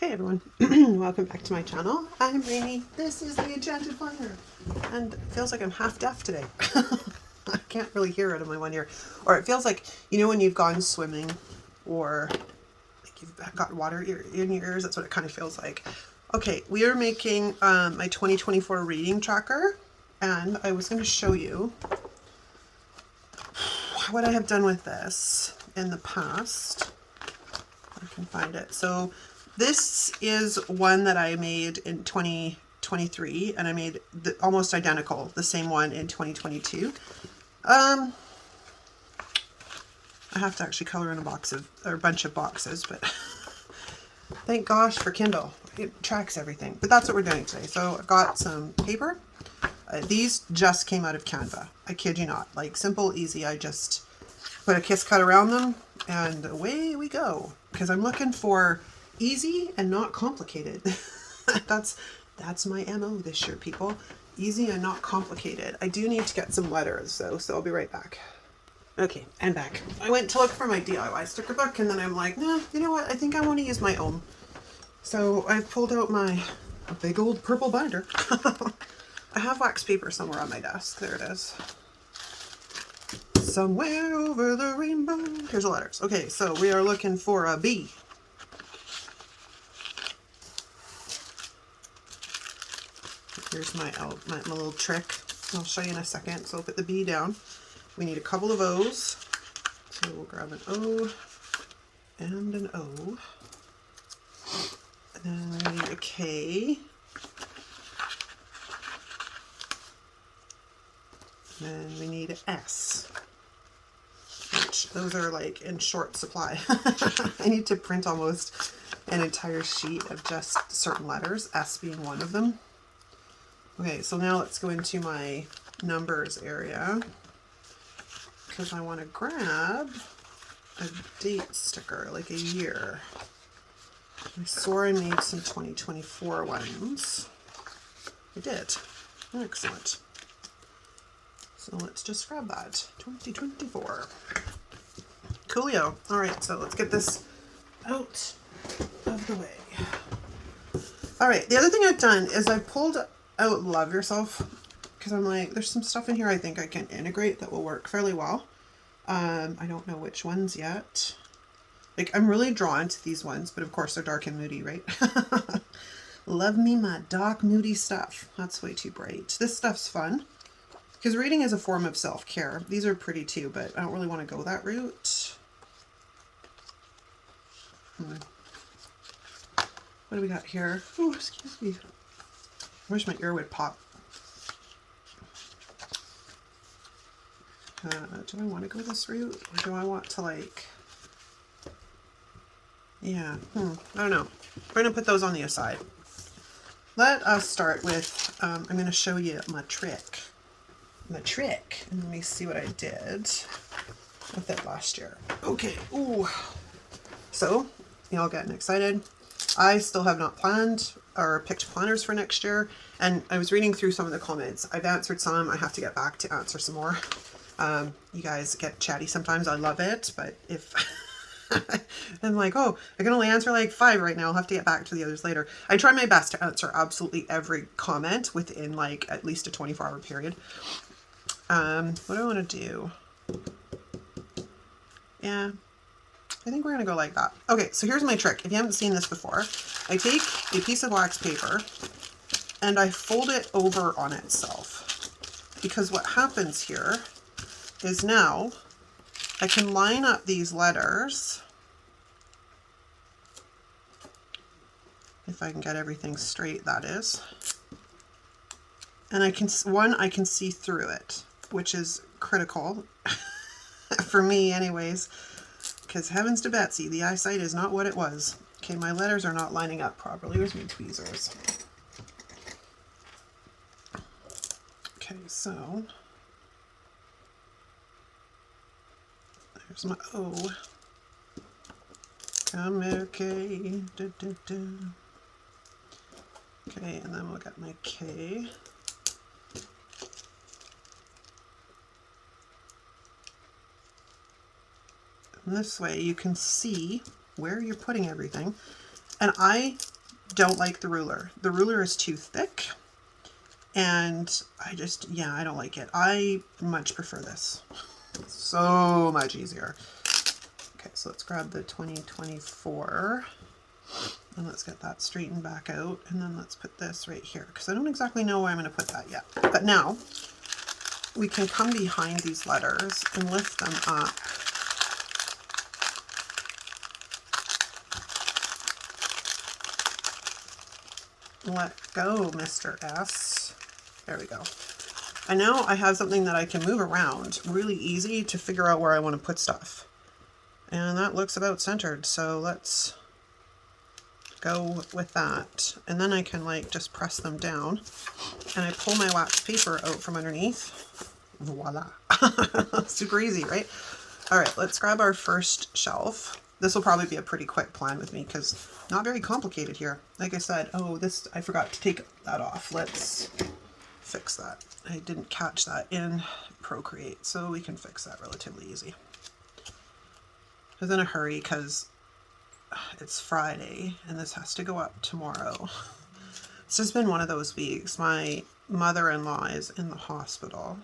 Hey everyone, welcome back to my channel. I'm Rainy. This is the Enchanted planner, and it feels like I'm half deaf today. I can't really hear out of my one ear. Or it feels like, you know, when you've gone swimming or like you've got water in your ears, that's what it kind of feels like. Okay, we are making my 2024 reading tracker, and I was going to show you what I have done with this in the past. I can find it. So this is one that I made in 2023, and I made almost identical, the same one in 2022. I have to actually color in a bunch of boxes, but thank gosh for Kindle. It tracks everything. But that's what we're doing today. So I've got some paper. These just came out of Canva. I kid you not. Like simple, easy. I just put a kiss cut around them and away we go. Because I'm looking for easy and not complicated. That's my MO this year, people. Easy and not complicated. I do need to get some letters though, so I'll be right back. Okay, I'm back. I went to look for my DIY sticker book and then I'm like, nah, you know what? I think I want to use my own. So I pulled out my big old purple binder. I have wax paper somewhere on my desk. There it is. Somewhere over the rainbow. Here's the letters. Okay, so we are looking for a B. Here's my little trick. I'll show you in a second. So I'll put the B down. We need a couple of O's. So we'll grab an O and an O. And then we need a K. And then we need an S. Which those are like in short supply. I need to print almost an entire sheet of just certain letters, S being one of them. Okay, so now let's go into my numbers area because I want to grab a date sticker, like a year. I swore I made some 2024 ones. I did. Excellent. So let's just grab that. 2024. Coolio. All right, so let's get this out of the way. All right, the other thing I've done is I've pulled out Love Yourself because I'm like, there's some stuff in here I think I can integrate that will work fairly well. I don't know which ones yet. Like, I'm really drawn to these ones, but of course they're dark and moody, right? Love me my dark, moody stuff. That's way too bright. This stuff's fun because reading is a form of self-care. These are pretty too, but I don't really want to go that route. What do we got here? Oh, excuse me. I wish my ear would pop. Do I want to go this route? Or do I want to like... Yeah, I don't know. We're going to put those on the aside. Let us start with, I'm going to show you my trick. And let me see what I did with it last year. Okay, ooh. So, y'all getting excited. I still have not planned or picked planners for next year, and I was reading through some of the comments. I've answered some. I have to get back to answer some more. You guys get chatty sometimes. I love it, but if I'm like, oh, I can only answer like 5 right now. I'll have to get back to the others later. I try my best to answer absolutely every comment within like at least a 24-hour period. What do I want to do? Yeah. I think we're going to go like that. Okay, so here's my trick. If you haven't seen this before, I take a piece of wax paper and I fold it over on itself. Because what happens here is now I can line up these letters. If I can get everything straight, that is. And I can see through it, which is critical for me anyways. Because heavens to Betsy, the eyesight is not what it was. Okay, my letters are not lining up properly. Where's my tweezers? Okay, so there's my O. Come here, K. Okay, and then we'll get my K. And this way you can see where you're putting everything. And I don't like the ruler. The ruler is too thick, and I just, yeah, I don't like it. I much prefer this. So much easier. Okay, so let's grab the 2024 and let's get that straightened back out, and then let's put this right here because I don't exactly know where I'm going to put that yet. But now we can come behind these letters and lift them up. Let go, Mr. S. There we go. And now I have something that I can move around really easy to figure out where I want to put stuff. And that looks about centered, so let's go with that. And then I can like just press them down and I pull my wax paper out from underneath. Voila. Super easy, right? All right, let's grab our first shelf. This will probably be a pretty quick plan with me because not very complicated here. Like I said, oh, this, I forgot to take that off. Let's fix that. I didn't catch that in Procreate, so we can fix that relatively easy. I was in a hurry because it's Friday and this has to go up tomorrow. It's just been one of those weeks. My mother-in-law is in the hospital.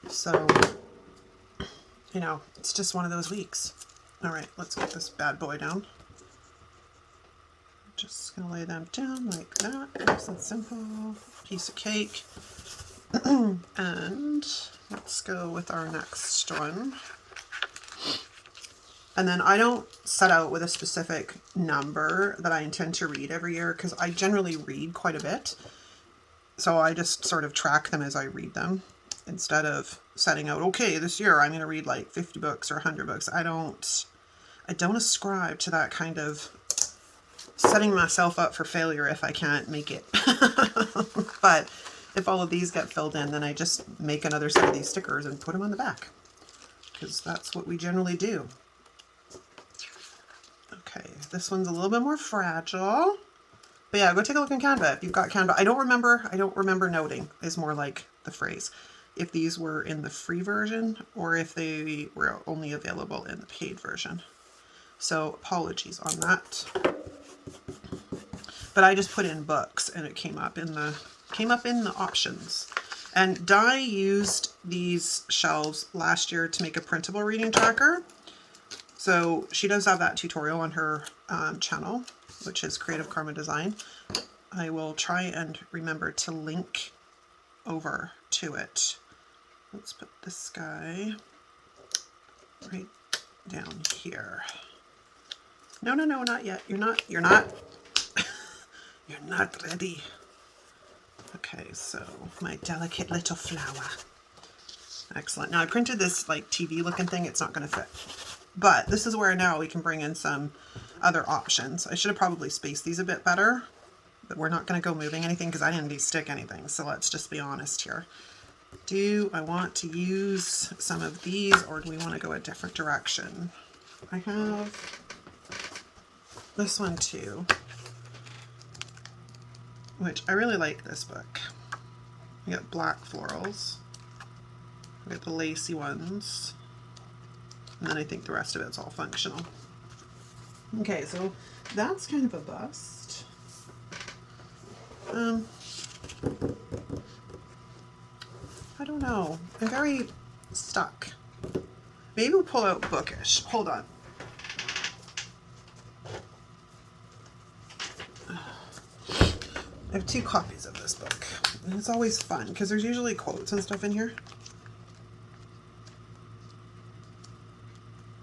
So, you know, it's just one of those weeks. All right, let's get this bad boy down. Just gonna lay them down like that, nice and simple, piece of cake. And let's go with our next one. And then I don't set out with a specific number that I intend to read every year because I generally read quite a bit. So I just sort of track them as I read them instead of setting out, okay, this year I'm going to read like 50 books or 100 books. I don't ascribe to that kind of setting myself up for failure if I can't make it. But if all of these get filled in, then I just make another set of these stickers and put them on the back because that's what we generally do. Okay, this one's a little bit more fragile. But yeah, go take a look in Canva if you've got Canva. I don't remember noting is more like the phrase. If these were in the free version or if they were only available in the paid version. So apologies on that. But I just put in books and it came up in the options. And Di used these shelves last year to make a printable reading tracker. So she does have that tutorial on her channel, which is Creative Karma Design. I will try and remember to link over to it. Let's put this guy right down here. No, not yet. You're not you're not ready. Okay, so my delicate little flower. Excellent. Now I printed this like TV looking thing. It's not going to fit. But this is where now we can bring in some other options. I should have probably spaced these a bit better, but we're not going to go moving anything because I didn't de-stick anything. So let's just be honest here. Do I want to use some of these or do we want to go a different direction? I have this one too, which I really like this book. We got black florals. We got the lacy ones. And then I think the rest of it's all functional. Okay, so that's kind of a bust. I don't know. I'm very stuck. Maybe we'll pull out bookish. Hold on. I have 2 copies of this book. And it's always fun because there's usually quotes and stuff in here.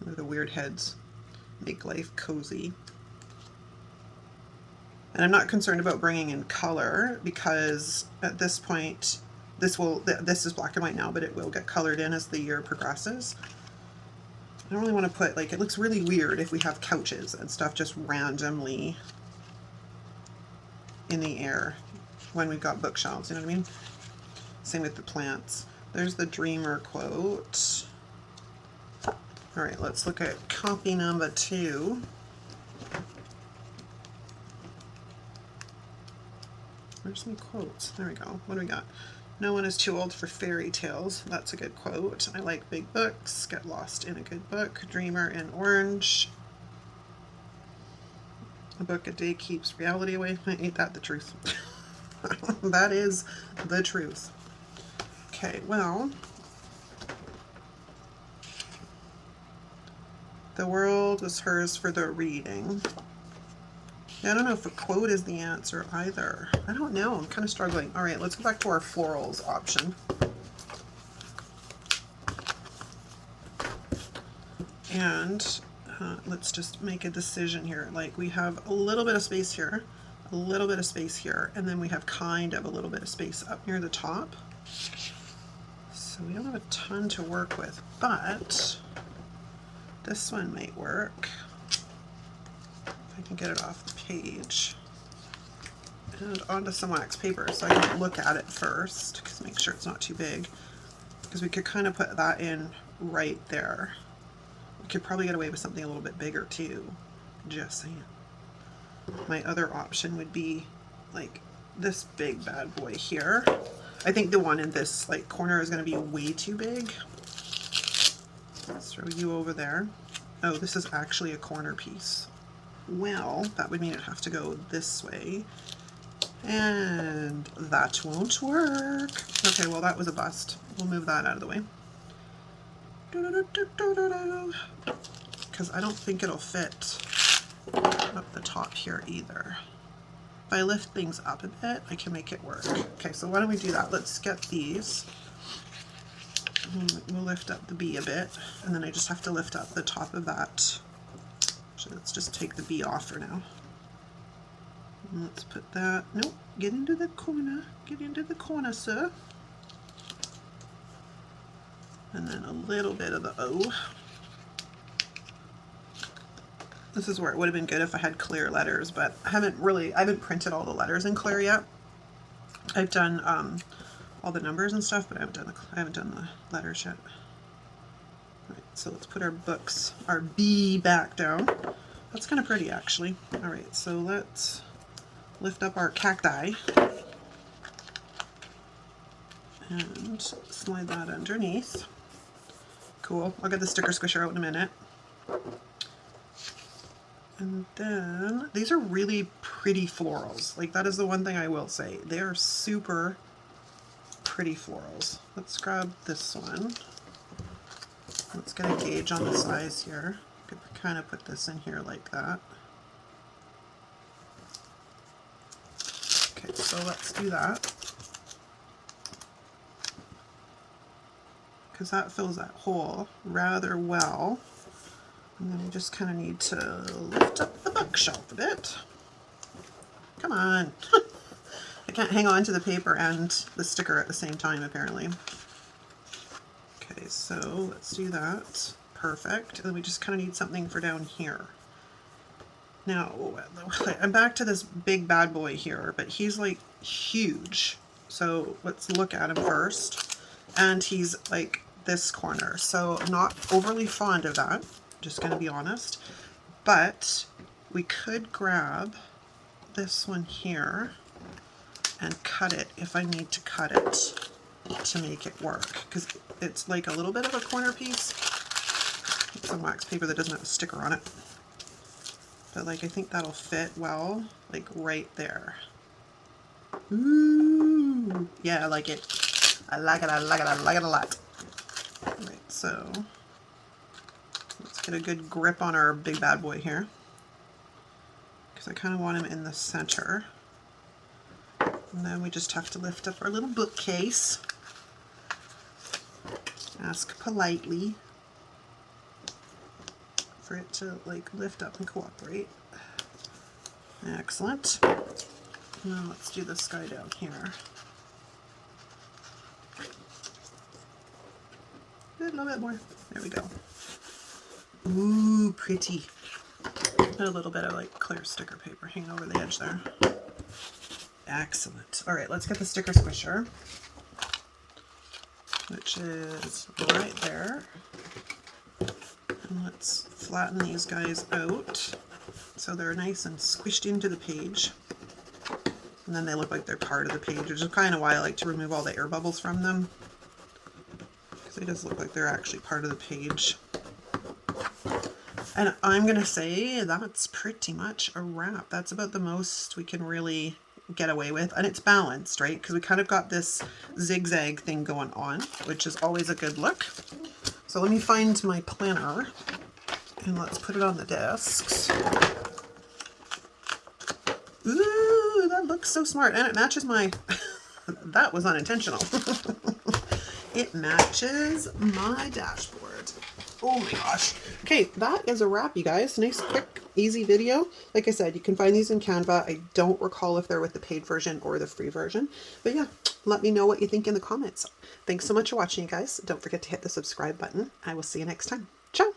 The weird heads make life cozy. And I'm not concerned about bringing in color because at this point this is black and white now, but it will get colored in as the year progresses. I don't really want to put, like, it looks really weird if we have couches and stuff just randomly in the air when we've got bookshelves, you know what I mean? Same with the plants. There's the dreamer quote. All right, let's look at copy number 2. Where's my quotes? There we go. What do we got? No one is too old for fairy tales. That's a good quote. I like big books. Get lost in a good book. Dreamer in orange. A book a day keeps reality away. Ain't that the truth? That is the truth. Okay, well, the world was hers for the reading. I don't know if a quote is the answer either. I don't know. I'm kind of struggling. All right, let's go back to our florals option. And let's just make a decision here. Like, we have a little bit of space here, a little bit of space here, and then we have kind of a little bit of space up near the top. So we don't have a ton to work with, but this one might work. If I can get it off the page. And onto some wax paper so I can look at it first, because make sure it's not too big. Because we could kind of put that in right there. We could probably get away with something a little bit bigger too. Just saying. My other option would be like this big bad boy here. I think the one in this like corner is going to be way too big. Let's throw you over there. Oh, this is actually a corner piece. Well, that would mean it'd have to go this way. And that won't work. Okay, well that was a bust. We'll move that out of the way. Because I don't think it'll fit up the top here either. If I lift things up a bit, I can make it work. Okay, so why don't we do that? Let's get these. We'll lift up the B a bit, and then I just have to lift up the top of that. So let's just take the B off for now. And let's put that, nope, get into the corner. Get into the corner, sir. And then a little bit of the O. This is where it would have been good if I had clear letters, but I haven't printed all the letters in clear yet. I've done all the numbers and stuff, but I haven't done the letters yet. All right, so let's put our books, our B back down. That's kind of pretty actually. All right, so let's lift up our cacti and slide that underneath. Cool. I'll get the sticker squisher out in a minute. And then these are really pretty florals. Like, that is the one thing I will say. They are super pretty florals. Let's grab this one. Let's get a gauge on the size here. Could kind of put this in here like that. Okay, so let's do that. Because that fills that hole rather well. And then I just kind of need to lift up the bookshelf a bit. Come on. I can't hang on to the paper and the sticker at the same time, apparently. Okay, so let's do that. Perfect. And then we just kind of need something for down here. Now, I'm back to this big bad boy here, but he's like huge. So let's look at him first. And he's like this corner. So I'm not overly fond of that. Just going to be honest, but we could grab this one here and cut it if I need to cut it to make it work, because it's like a little bit of a corner piece. Some wax paper that doesn't have a sticker on it, but like I think that'll fit well, like right there. Ooh, yeah, I like it. I like it. I like it. I like it a lot. All right, so get a good grip on our big bad boy here, because I kind of want him in the center. And then we just have to lift up our little bookcase. Ask politely for it to like lift up and cooperate. Excellent. Now let's do this guy down here. A little bit more. There we go. Ooh, pretty. And a little bit of like clear sticker paper hanging over the edge there. Excellent. All right, let's get the sticker squisher, which is right there. And let's flatten these guys out so they're nice and squished into the page. And then they look like they're part of the page, which is kind of why I like to remove all the air bubbles from them, because they just look like they're actually part of the page. And I'm going to say that's pretty much a wrap. That's about the most we can really get away with. And it's balanced, right? Because we kind of got this zigzag thing going on, which is always a good look. So let me find my planner and let's put it on the desks. Ooh, that looks so smart. And it matches my, that was unintentional. It matches my dashboard. Oh my gosh. Okay, that is a wrap, you guys. Nice, quick, easy video. Like I said, you can find these in Canva. I don't recall if they're with the paid version or the free version. But yeah, let me know what you think in the comments. Thanks so much for watching, you guys. Don't forget to hit the subscribe button. I will see you next time. Ciao.